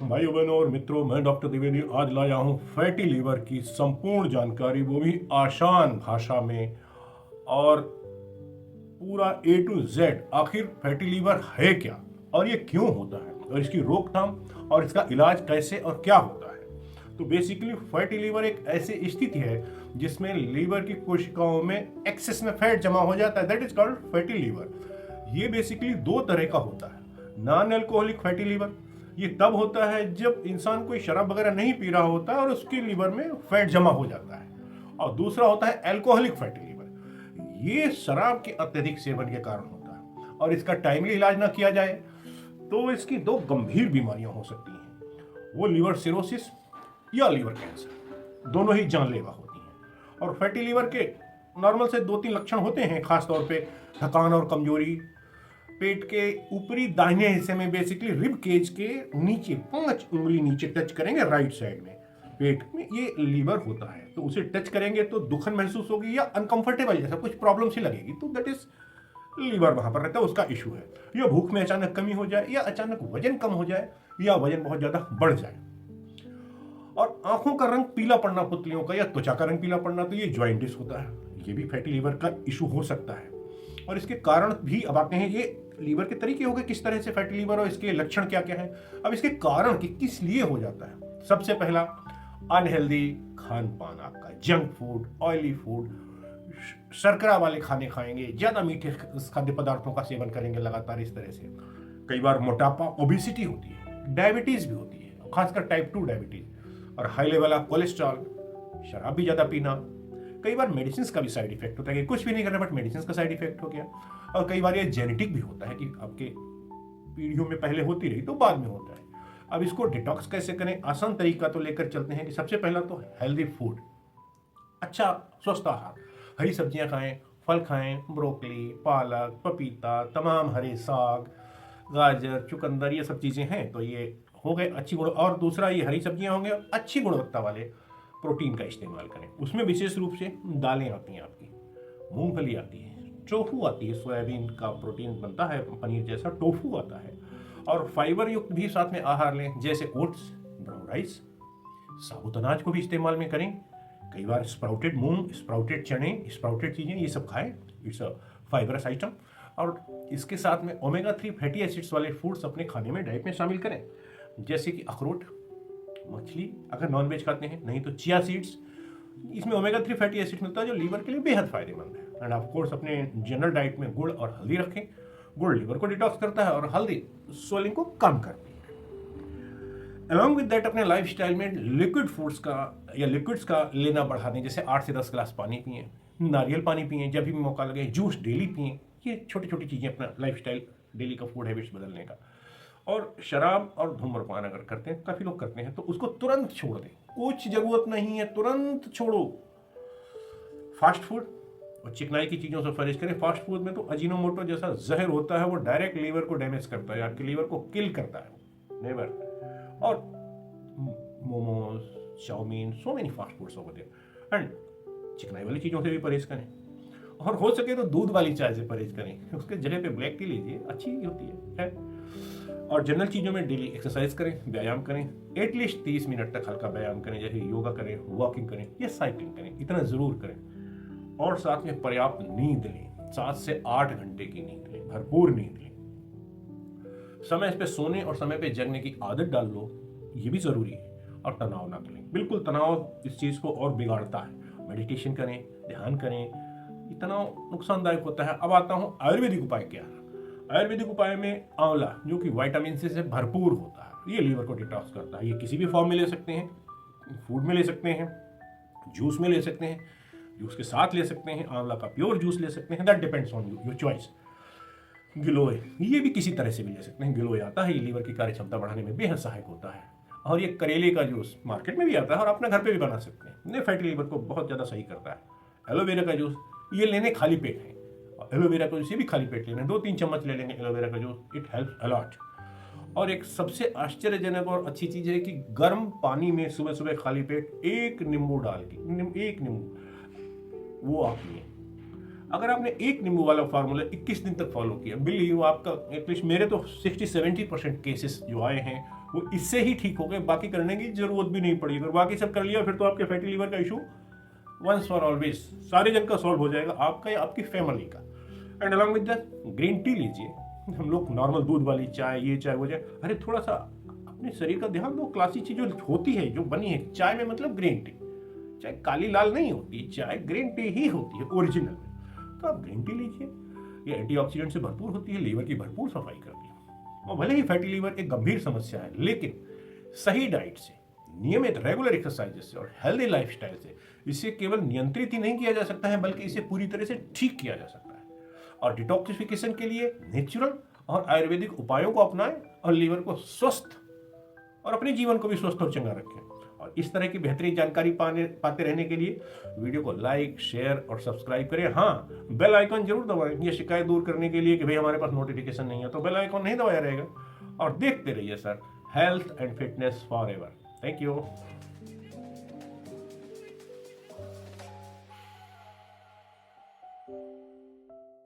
भाइयों बहनों और मित्रों, मैं डॉक्टर द्विवेदी आज लाया हूँ फैटी लीवर की संपूर्ण जानकारी, वो भी आसान भाषा में। और पूरा ए टू जेड आखिर फैटी लीवर है क्या और ये क्यों होता है और इसकी रोकथाम और इसका इलाज कैसे और क्या होता है। तो बेसिकली फैटी लीवर एक ऐसी स्थिति है जिसमें लीवर की कोशिकाओं में एक्सेस में फैट जमा हो जाता है, that is called fatty liver. ये बेसिकली दो तरह का होता है। नॉन अल्कोहलिक फैटी लीवर ये तब होता है जब इंसान कोई शराब वगैरह नहीं पी रहा होता और उसके लीवर में फैट जमा हो जाता है। और दूसरा होता है अल्कोहलिक फैटी लीवर, ये शराब के अत्यधिक सेवन के कारण होता है और इसका टाइमली इलाज ना किया जाए तो इसकी दो गंभीर बीमारियां हो सकती हैं, वो लीवर सिरोसिस या लीवर कैंसर, दोनों ही जानलेवा होती हैं। और फैटी लीवर के नॉर्मल से 2-3 लक्षण होते हैं, खासतौर पे थकान और कमजोरी, पेट के ऊपरी दाहिने हिस्से में बेसिकली रिब केज के नीचे 5 उंगली नीचे टच करेंगे राइट साइड में पेट में ये लीवर होता है, तो उसे टच करेंगे तो दुखन महसूस होगी या अनकंफर्टेबल जैसा कुछ प्रॉब्लम सी लगेगी, तो दैट इज लीवर वहां पर रहता है, उसका इशू है। या भूख में अचानक कमी हो जाए या अचानक वजन कम हो जाए या वजन बहुत ज्यादा बढ़ जाए। और आंखों का रंग पीला पड़ना पुतलियों का या त्वचा का रंग पीला पड़ना, तो ये जॉइंटिस होता है, ये भी फैटी लीवर का इशू हो सकता है। और इसके कारण भी अब आते हैं, ये लीवर के तरीके हो गए किस तरह से फैटी लीवर और इसके लक्षण क्या क्या हैं। अब इसके कारण कि किस लिए हो जाता है, सबसे पहला अनहेल्दी खान पान, आपका जंक फूड, ऑयली फूड, शर्करा वाले खाने खाएंगे, ज्यादा मीठे खाद्य पदार्थों का सेवन करेंगे लगातार, इस तरह से कई बार मोटापा, ओबेसिटी होती है, डायबिटीज भी होती है, खासकर टाइप 2 डायबिटीज, और हाई लेवल ऑफ कोलेस्ट्रॉल, शराब भी ज्यादा पीना, कई बार मेडिसिन का भी साइड इफेक्ट होता है कि कुछ भी नहीं करना बट मेडिसिन का साइड इफेक्ट हो गया। और कई बार ये जेनेटिक भी होता है कि आपके पीढ़ियों में पहले होती रही तो बाद में होता है। अब इसको डिटॉक्स कैसे करें, आसान तरीका तो लेकर चलते हैं कि सबसे पहला तो हेल्दी फूड, अच्छा स्वस्थ आहार, हरी सब्जियां खाएं, फल खाएं, ब्रोकली, पालक, पपीता, तमाम हरे साग, गाजर, चुकंदर, ये सब चीजें हैं तो ये हो गए अच्छी गुण। और दूसरा, ये हरी सब्जियां होंगे, अच्छी गुणवत्ता वाले प्रोटीन का इस्तेमाल करें, उसमें विशेष रूप से दालें आती हैं आपकी, मूंगफली आती है, टोफू आती है, सोयाबीन का प्रोटीन बनता है पनीर जैसा, टोफू आता है। और फाइबर युक्त भी साथ में आहार लें, जैसे ओट्स, ब्राउन राइस, साबुत अनाज को भी इस्तेमाल में करें, कई बार स्प्राउटेड मूंग, स्प्राउटेड चने, स्प्राउटेड चीजें ये सब खाएं, इट्स अ फाइबरस आइटम। और इसके साथ में ओमेगा 3 फैटी एसिड्स वाले फूड्स अपने खाने में, डाइट में शामिल करें, जैसे कि अखरोट, मछली अगर नॉनवेज खाते हैं, नहीं तो चिया सीड्स, इसमें ओमेगा 3 फैटी एसिड मिलता है जो लीवर के लिए बेहद फायदेमंद है। एंड ऑफ कोर्स अपने जनरल डाइट में गुड़ और हल्दी रखें, गुड़ लीवर को डिटॉक्स करता है और हल्दी स्वेलिंग को कम करती है। अलॉन्ग विद दैट अपने लाइफस्टाइल में लिक्विड फूड्स का या लिक्विड्स का लेना बढ़ा दें, जैसे 8 से 10 गिलास पानी पिएं, नारियल पानी पिएं जब भी मौका लगे, जूस डेली पिएं, ये छोटी छोटी चीज़ें अपना लाइफस्टाइल डेली का फूड हैबिट्स बदलने का। और शराब और धूम्रपान अगर करते हैं, काफ़ी लोग करते हैं, तो उसको तुरंत छोड़ दें, कुछ ज़रूरत नहीं है, तुरंत छोड़ो। फास्ट फूड और चिकनाई की चीज़ों से परहेज करें। फास्ट फूड में तो अजीनोमोटो जैसा जहर होता है, वो डायरेक्ट लीवर को डैमेज करता है, आपके लीवर को किल करता है, नेवर। और momos, chow mein, so many fast foods over there, and चिकनाई वाली चीज़ों से भी परहेज करें। और हो सके तो दूध वाली चाय से परहेज करें, उसके जगह पे ब्लैक टी लीजिए, अच्छी होती है। और जनरल चीज़ों में डेली एक्सरसाइज करें, व्यायाम करें, एटलीस्ट 30 मिनट तक हल्का व्यायाम करें, जैसे योगा करें, वॉकिंग करें या साइकिलिंग करें, इतना ज़रूर करें। और साथ में पर्याप्त नींद लें, 7 से 8 घंटे की नींद लें, भरपूर नींद लें। समय पे सोने और समय पे जगने की आदत डाल लो, ये भी ज़रूरी है। और तनाव ना करें, बिल्कुल तनाव इस चीज़ को और बिगाड़ता है। मेडिटेशन करें, ध्यान करें, ये तनाव नुकसानदायक होता है। अब आता हूँ आयुर्वेदिक उपाय क्या है। आयुर्वेदिक उपाय में आंवला, जो कि विटामिन सी से भरपूर होता है, ये लीवर को डिटॉक्स करता है। ये किसी भी फॉर्म में ले सकते हैं, फूड में ले सकते हैं, जूस में ले सकते हैं, जूस के साथ ले सकते हैं, आंवला का प्योर जूस ले सकते हैं, that depends on your choice. गिलोय, ये भी किसी तरह से भी ले सकते हैं, गिलोय आता है, ये लीवर की कार्य क्षमता बढ़ाने में बेहद सहायक होता है। और ये करेले का जूस मार्केट में भी आता है और अपने घर पे भी बना सकते हैं, ये फैटी लीवर को बहुत ज़्यादा सही करता है। एलोवेरा का जूस, ये लेने खाली पेट है, एलोवेरा का जूस ये भी खाली पेट लेना, 2-3 चम्मच ले लेंगे एलोवेरा का जूस, इट हेल्प्स अलॉट। और एक सबसे आश्चर्यजनक और अच्छी चीज़ है कि गर्म पानी में सुबह सुबह खाली पेट 1 नींबू डाल के, 1 नींबू वो आप पिए। अगर आपने एक नींबू वाला फार्मूला 21 दिन तक फॉलो किया, बिलीव आपका एटलीस्ट मेरे तो 60-70% केसेस जो आए हैं वो इससे ही ठीक हो गए, बाकी करने की जरूरत भी नहीं पड़ी। अगर बाकी सब कर लिया फिर तो आपके फैटी लीवर का इशू वंस फॉर ऑलवेज सारे जन का सॉल्व हो जाएगा, आपका या आपकी फैमिली का। And along with that green tea लीजिए। हम लोग नॉर्मल दूध वाली चाय, ये चाय वो चाय, अरे थोड़ा सा अपने शरीर का ध्यान दो। क्लासी चीज जो होती है, जो बनी है चाय में, मतलब ग्रीन टी, चाय काली लाल नहीं होती, चाय ग्रीन टी ही होती है ओरिजिनल में। तो आप ग्रीन टी लीजिए, ये एंटीऑक्सीडेंट से भरपूर होती है, लीवर की भरपूर सफाई करती है। और भले ही फैटी लीवर एक गंभीर समस्या है, लेकिन सही डाइट से, नियमित रेगुलर एक्सरसाइज से और हेल्दी लाइफस्टाइल से इसे केवल नियंत्रित ही नहीं किया जा सकता है, बल्कि इसे पूरी तरह से ठीक किया जा सकता है। और डिटॉक्सिफिकेशन के लिए नेचुरल और आयुर्वेदिक उपायों को अपनाएं और लीवर को स्वस्थ और अपने जीवन को भी स्वस्थ और चंगा रखें। और इस तरह की बेहतरीन जानकारी पाते रहने के लिए वीडियो को लाइक, शेयर और सब्सक्राइब करें। हाँ, बेल आइकन जरूर दबाएं, ये शिकायत दूर करने के लिए कि भाई हमारे पास नोटिफिकेशन नहीं है, तो बेल आइकन नहीं दबाया रहेगा। और देखते रहिए sir, health and fitness for ever. Thank you.